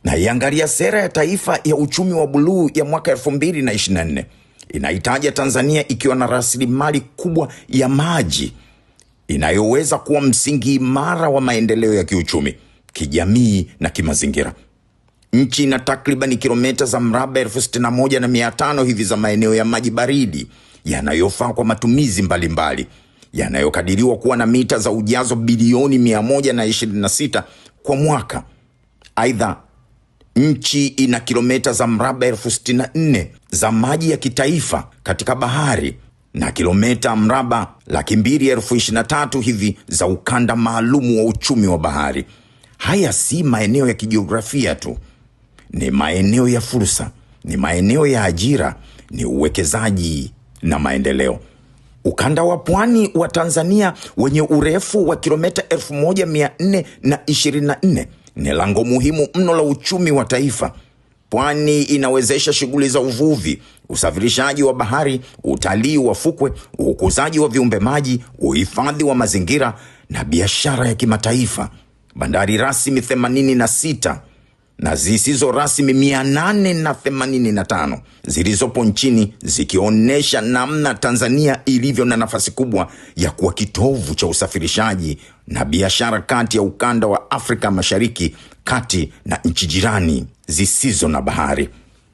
Na iangalia sera ya taifa ya uchumi wa buluu ya mwaka 2024 inahitaja Tanzania ikiwa na rasilimali kubwa ya maji inayoweza kuwa msingi imara wa maendeleo ya kiuchumi, kijamii na kimazingira. Nchi ina takriban kilomita za mraba 61,500 hivi za maeneo ya maji baridi yanayofaa kwa matumizi mbalimbali, yanayokadiriwa kuwa na mita za ujazo bilioni 126 kwa mwaka. Aidha, nchi ina kilomita za mraba 64,000 za maji ya kitaifa katika bahari na kilomita mraba 223,000 hivi za ukanda maalumu wa uchumi wa bahari. Haya si maeneo ya kijiografia tu, ni maeneo ya fursa, ni maeneo ya ajira, ni uwekezaji na maendeleo. Ukanda wa pwani wa Tanzania wenye urefu wa kilomita 1,424 ni lango muhimu mno la uchumi wa taifa. Pwani inawezesha shughuli za uvuvi, usafirishaji wa bahari, utalii wa fukwe, ukuzaji wa viumbe maji, uhifadhi wa mazingira na biashara ya kimataifa. Bandari rasmi 86 na zisizo rasmi 885 zilizopo nchini, zikionyesha namna Tanzania ilivyo na nafasi kubwa ya kuwa kitovu cha usafirishaji na biashara kati ya ukanda wa Afrika Mashariki, kati na nchi jirani zisizo na bahari.